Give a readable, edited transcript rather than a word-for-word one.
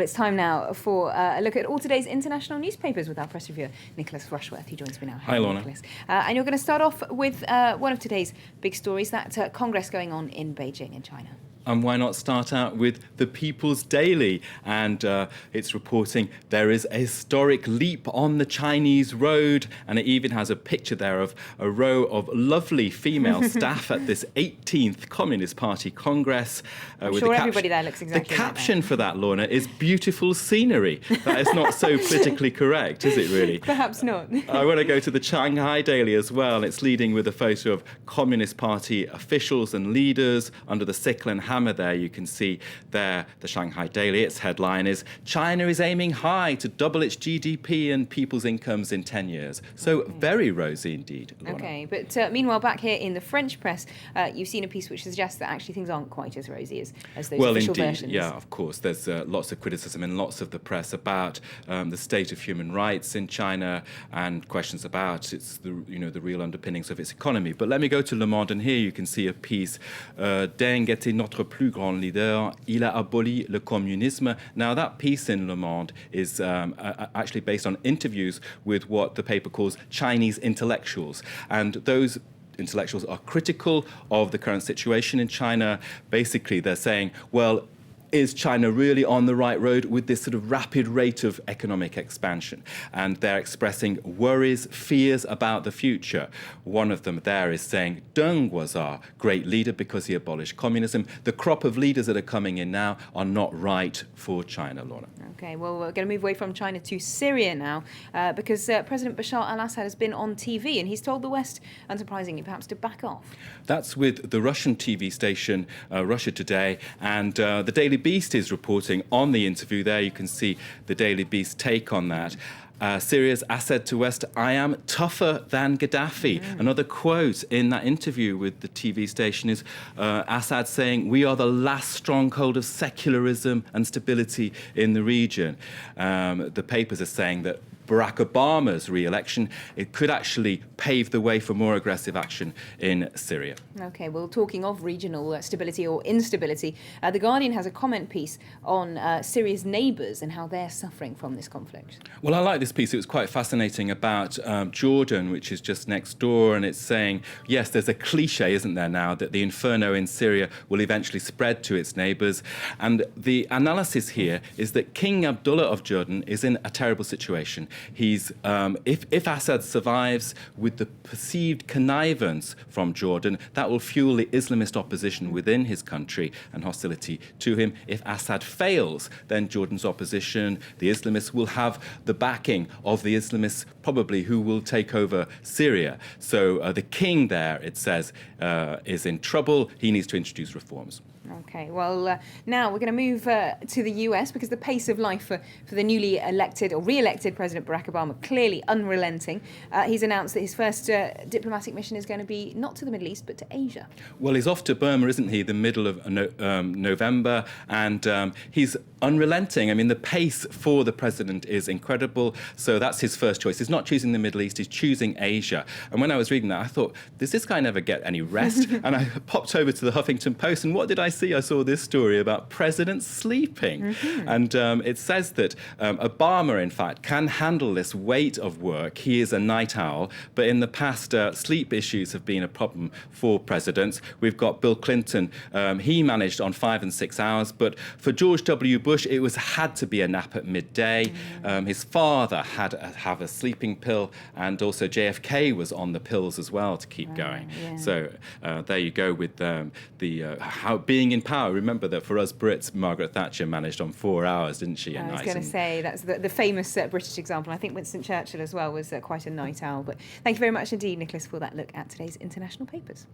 It's time now for a look at all today's international newspapers with our press reviewer, Nicholas Rushworth, who joins me now. Hi, Lorna. Nicholas. And you're going to start off with one of today's big stories, that Congress going on in Beijing in China. And why not start out with the People's Daily? And it's reporting there is a historic leap on the Chinese road. And it even has a picture there of a row of lovely female staff at this 18th Communist Party Congress. I'm sure everybody there looks exactly like that. The caption for that, Lorna, is beautiful scenery. That is not so politically correct, is it really? Perhaps not. I want to go to the Shanghai Daily as well. It's leading with a photo of Communist Party officials and leaders under the sickle and hammer there. You can see there the Shanghai Daily. Its headline is China is aiming high to double its GDP and people's incomes in 10 years. So very rosy indeed, Lorna. Okay, but meanwhile back here in the French press, you've seen a piece which suggests that actually things aren't quite as rosy as those official versions. Yeah, of course. There's lots of criticism in lots of the press about the state of human rights in China and questions about the real underpinnings of its economy. But let me go to Le Monde, and here you can see a piece. Deng était notre plus grand leader, il a aboli le communisme. Now that piece in Le Monde is actually based on interviews with what the paper calls Chinese intellectuals, and those intellectuals are critical of the current situation in China. Basically, they're saying, well, is China really on the right road with this sort of rapid rate of economic expansion? And they're expressing worries, fears about the future. One of them there is saying Deng was our great leader because he abolished communism. The crop of leaders that are coming in now are not right for China, Lorna. Okay, well, we're going to move away from China to Syria now because President Bashar al-Assad has been on TV and he's told the West, unsurprisingly perhaps, to back off. That's with the Russian TV station Russia Today, and the Daily Beast is reporting on the interview there. You can see the Daily Beast take on that. Syria's Assad to West, I am tougher than Gaddafi. Another quote in that interview with the TV station is Assad saying, we are the last stronghold of secularism and stability in the region. The papers are saying that Barack Obama's re-election, it could actually pave the way for more aggressive action in Syria. Okay, well, talking of regional stability or instability, The Guardian has a comment piece on Syria's neighbours and how they're suffering from this conflict. Well, I like this piece. It was quite fascinating about Jordan, which is just next door, and it's saying, yes, there's a cliche, isn't there now, that the inferno in Syria will eventually spread to its neighbours. And the analysis here is that King Abdullah of Jordan is in a terrible situation. He's, if Assad survives with the perceived connivance from Jordan, that will fuel the Islamist opposition within his country and hostility to him. If Assad fails, then Jordan's opposition, the Islamists, will have the backing of the Islamists, probably, who will take over Syria. So the king there, it says, is in trouble. He needs to introduce reforms. Okay, well, now we're going to move to the US because the pace of life for the newly elected or re-elected President Barack Obama clearly unrelenting. He's announced that his first diplomatic mission is going to be not to the Middle East but to Asia. Well, he's off to Burma, isn't he, the middle of November, and he's unrelenting. I mean, the pace for the president is incredible, so that's his first choice. He's not choosing the Middle East, he's choosing Asia. And when I was reading that, I thought, does this guy never get any rest? And I popped over to the Huffington Post, and what did I see? I saw this story about presidents sleeping. And it says that Obama, in fact, can handle this weight of work. He is a night owl, but in the past, sleep issues have been a problem for presidents. We've got Bill Clinton. He managed on 5 and 6 hours, but for George W. Bush, it had to be a nap at midday. His father had to have a sleeping pill, and also JFK was on the pills as well to keep going. Yeah. So there you go with how being in power. Remember that for us Brits, Margaret Thatcher managed on 4 hours, didn't she? I was going to say, that's the famous British example. I think Winston Churchill as well was quite a night owl. But thank you very much indeed, Nicholas, for that look at today's international papers.